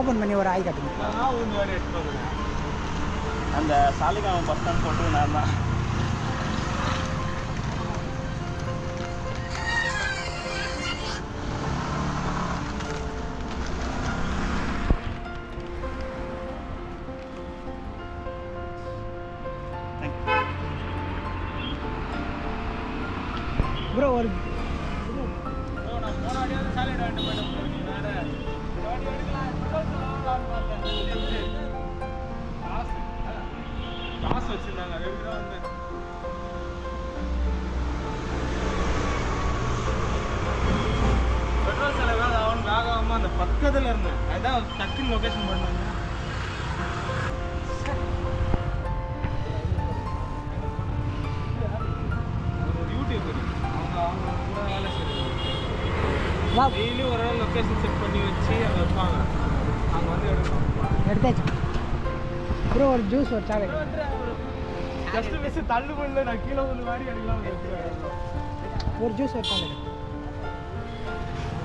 Open பண்ணி ஒரு ஆய் காட்டுங்க. அந்த சாலிகாம பஸ் ஸ்டாண்ட் போட்டு நான் தான். ப்ரோ ஒரு நான் போனாடியாவது சாலிட் வாங்கிட்டு போயிட்டேன் ப்ரோ. நீ வேறு காசு வச்சுருந்தாங்க. அது எப்படி தான் வந்தேன். பெட்ரோல் செலவு அவனுக்கு ஆகாமல் அந்த பக்கத்தில் இருந்தேன். அதுதான் டக்குன்னு லொக்கேஷன் பண்ணாங்க. அவங்க கூட வேலை செய்யணும். டெய்லி ஒரு லொக்கேஷன் செட் பண்ணி வச்சு அதை வைப்பாங்க. அவங்க வந்து எடுக்கணும். எடுத்தாச்சு ப்ரோ. ஒரு ஜூஸ் ஒரு சாலை ஜஸ்ட் மிஸ் தள்ளு பண்ணல. நான் கீழே வந்து மாதிரி எடுக்கலாம். ஒரு ஜூஸ் ஒரு சாலை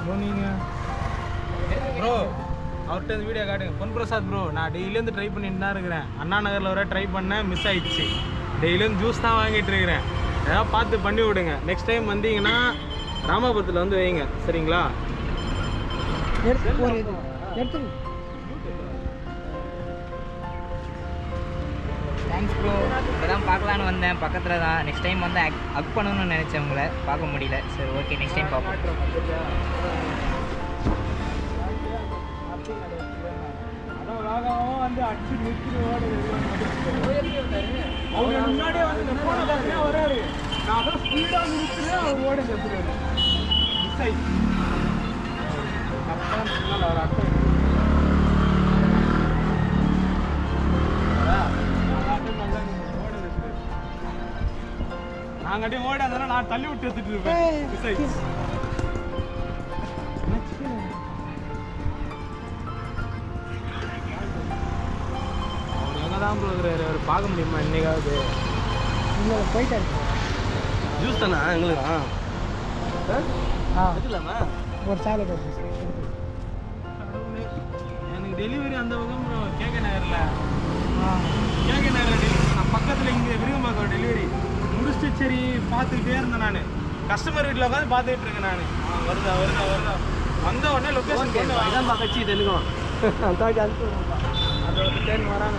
ப்ரோ. நீங்கள் ப்ரோ அவர்கிட்ட இந்த வீடியோ காட்டுங்க. பொன் பிரசாத் ப்ரோ, நான் டெய்லியும் ட்ரை பண்ணிட்டு தான் இருக்கிறேன். அண்ணா நகரில் வர ட்ரை பண்ணேன், மிஸ் ஆயிடுச்சு. டெய்லியும் ஜூஸ் தான் வாங்கிட்டு இருக்கிறேன். ஏதாவது பார்த்து பண்ணி விடுங்க. நெக்ஸ்ட் டைம் வந்தீங்கன்னா ராமாபுரத்தில் வந்து வைங்க, சரிங்களா? எடுத்து தேங்க்ஸ் ப்ரோ. இப்போதான் பார்க்கலான்னு வந்தேன், பக்கத்தில் தான். நெக்ஸ்ட் டைம் வந்து அக் பண்ணணும்னு நினச்சேன், உங்களை பார்க்க முடியல. சரி ஓகே, நெக்ஸ்ட் டைம் பார்ப்போம். அதான் வந்து அடிச்சு நிற்கிற அவங்க முன்னாடியே வந்து வராரு. நான் அப்புறம் ஸ்பீடாக நிறுத்துறேன், அவர் ஓட நிறுத்துறாரு. மிஸ் ஆயிடுச்சு. அப்பதான் சொன்னால அவர் அர்த்தம் நாங்கள்டே ஓடாதானே நான் தள்ளி விட்டு எடுத்துட்டு இருப்பேன். மிஸ் ஆயிடுச்சு. அவர் எங்கே தான் இருக்கிறாரு, அவர் பார்க்க முடியுமா இன்னைக்காவது? இல்லை போயிட்டாரு. ஜூஸ் தானே எங்களுக்கு? இல்லாமா ஒரு சாலை எனக்கு டெலிவரி அந்த பக்கம் கேகே நகரில் டெலிவரி. நான் பக்கத்தில் இங்கே விருகம்பாக்கம் டெலிவரி முடிச்சுட்டு சரி பார்த்துக்கிட்டே இருந்தேன். நான் கஸ்டமர் வீட்டில் உட்காந்து பார்த்துக்கிட்டு இருக்கேன். நான் வருதா வந்த உடனே லொக்கேஷன் போட்டு கட்சி தெலுங்கும் அந்த ஒரு ட்ரெயின் வராங்க.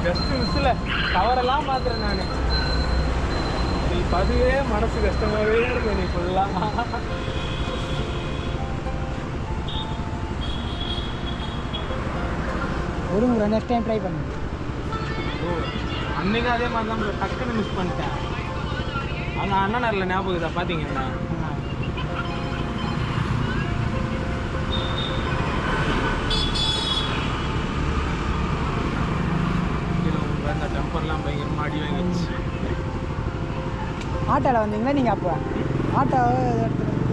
ஜஸ்ட் மிஸ்ஸில் கவரெல்லாம் பார்க்குறேன் நான். இப்போ அதுவே மனசு கஷ்டமாகவே இருக்கு. நீ ஃபுல்லாக ஒரு முறை நெக்ஸ்ட் டைம் ட்ரை பண்ணுங்க. அன்னைக்கு அதே மாதிரி தான் டக்குன்னு மிஸ் பண்ணிட்டேன். அங்கே அண்ணா நகரில் ஞாபகம் இதை பார்த்தீங்கன்னா அந்த டெம்பர்லாம் பயங்கரமாக அடி வாங்கிடுச்சு. ஆட்டோவில் வந்தீங்களா நீங்கள்? அப்போ ஆட்டோ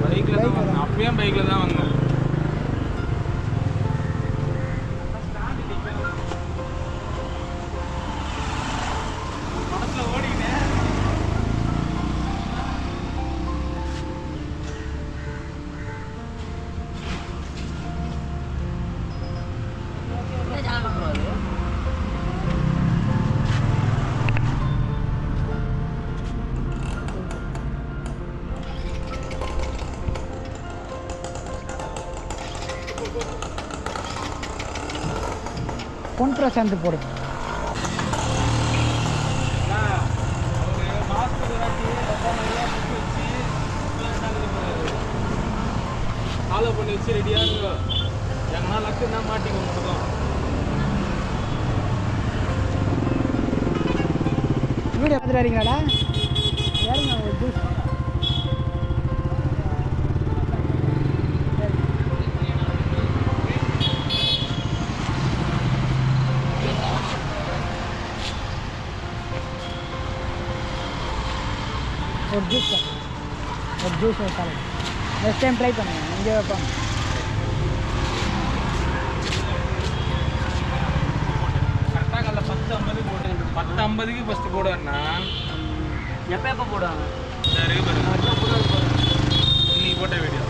பைக்கில் தான் வந்தேன். அப்பயும் பைக்கில் தான் வந்தேன். படத்தில் ஓடிக்கிட்டேன். பொன் பிரசாந்த் போடுங்க. ஃபாலோ பண்ணி வச்சு ரெடியாக இருங்க. எங்கன்னா லக்கு தான் மாட்டிங்க மட்டும். வீடியோ பார்த்துட்டு வரீங்களாடா? ஏறுங்க ஒரு ஜூஸ். ஒரு ஜூஸ் ஒரு ஜூஸ் ஒரு சாலட். நெக்ஸ்ட் டைம் ட்ரை பண்ணுங்கள், இங்கே வைப்பாங்க. கரெக்டாக அதில் 10:50 போட்டு 10:50க்கு ஃபஸ்ட்டு போடுவேன்னா எப்போ போடுவாங்க? சரி பாருங்க இன்னைக்கு போட்ட வீடியோ.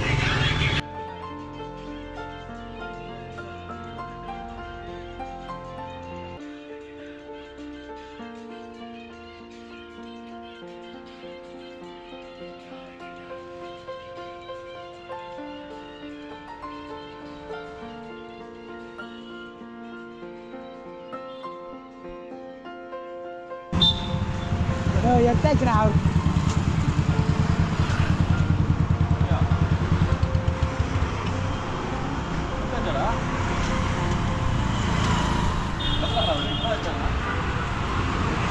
எடுத்தாச்சுண்ணா அவர்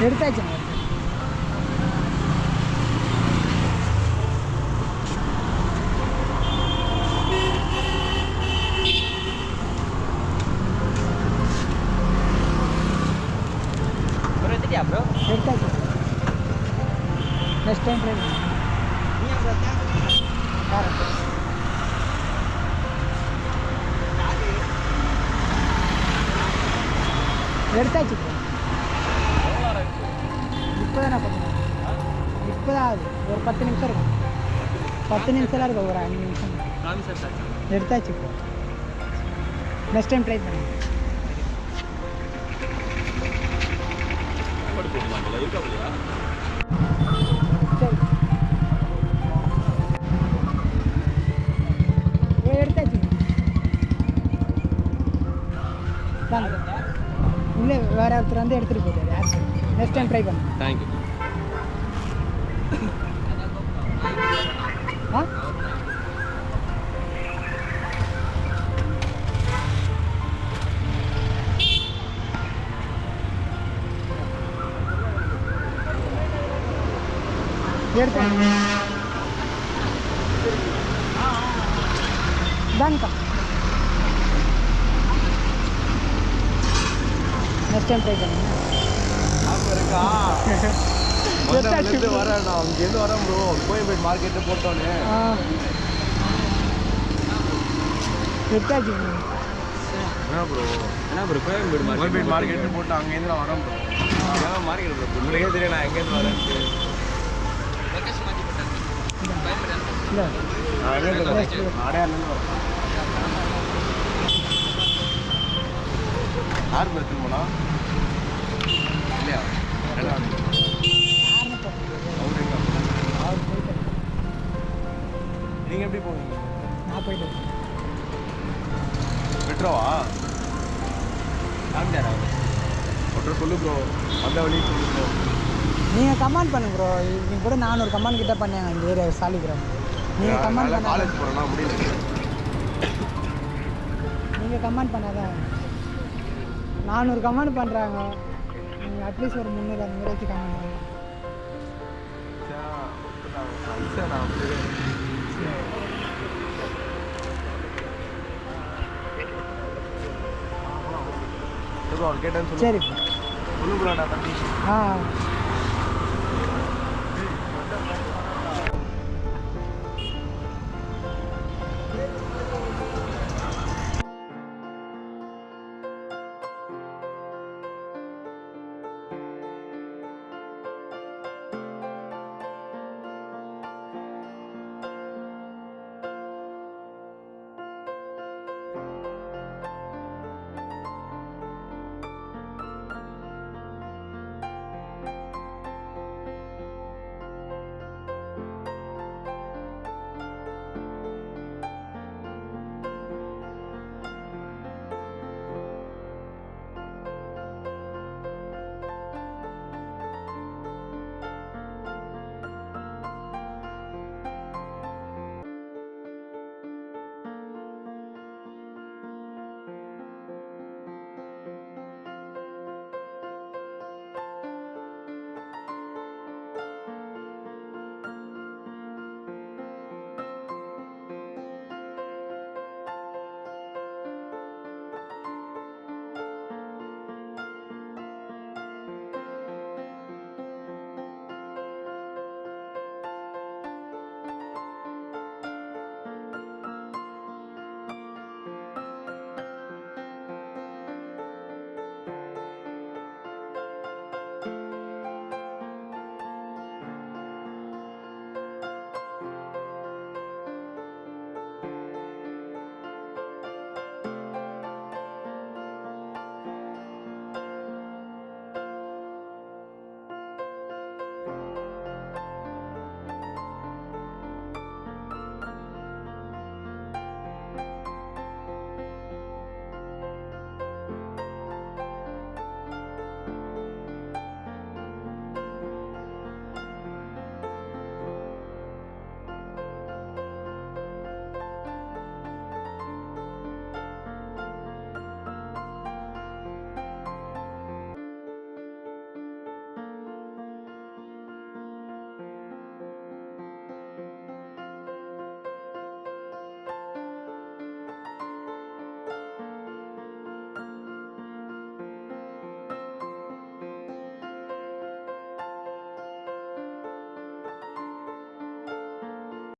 எடுத்தாச்சுண்ணா. ப்ரோ எடுத்துட்டியா ப்ரோ? எடுத்தாச்சு. நெக்ஸ்ட் டைம் ட்ரை பண்ணுங்க. எடுத்தாச்சு. இப்போ தான் பண்ணுறேன், இப்போ தான் ஆகுது. ஒரு 10 நிமிஷம் இருக்கும். 10 நிமிஷம்லாம் இருக்கும், ஒரு 5 நிமிஷம். எடுத்தாச்சு. இப்போ நெக்ஸ்ட் டைம் ட்ரை பண்ணுங்க. சரி எடுத்தாச்சு. இல்லை வேறு ஒருத்தர் வந்து எடுத்துகிட்டு போயிட்டாரு. நெக்ஸ்ட் டைம் ட்ரை பண்ணுங்க. தேங்க்யூ. ஆ எடுத்தேன் தான்க்கா. நெக்ஸ்ட் டைம் ட்ரை பண்ணுங்க. வரேன் நான் அங்கேருந்து வரேன் ப்ரோ. கோயம்பேடு மார்க்கெட்டு போட்டோன்னே எடுத்தாச்சு. என்ன ப்ரோ கோயம்பேடு மார்க்கெட்டு போட்டு அங்கேருந்து நான் வரேன் ப்ரோ. ஏன் மார்க்கெட் ப்ரோ உங்களுக்கே தெரியும் நான் எங்கேருந்து வரேன்ட்டு. இல்லை நான் எங்கேருந்து வரேன்? அடையாளேருந்து வரேன். யார் எடுத்துன்னு போனா இல்லையா? நீங்கள் எப்படி போவீங்க? நான் போயிட்டு பெட்ரோவா ஒருத்தர் சொல்லு ப்ரோ, அந்த வழியும் சொல்லு ப்ரோ. நீங்கள் கமெண்ட் பண்ணுங்க ப்ரோ. நீங்கள் கூட 400 கமெண்ட் கிட்ட பண்ணாங்க இந்த ஏரியா சாலிகிராம். நீங்கள் கமெண்ட் பண்ண காலேஜ் போகிறேன்னா முடியல. நீங்கள் கமெண்ட் பண்ணாதான் 400 கமெண்ட் பண்ணுறாங்க. நீங்கள் அட்லீஸ்ட் ஒரு 300 அந்த மாதிரி வச்சு கமெண்ட் பண்ணுங்க. கேட்டேன்னு சொல்லு. சரி சொல்லு ப்ரோடா தம்பி. ஆ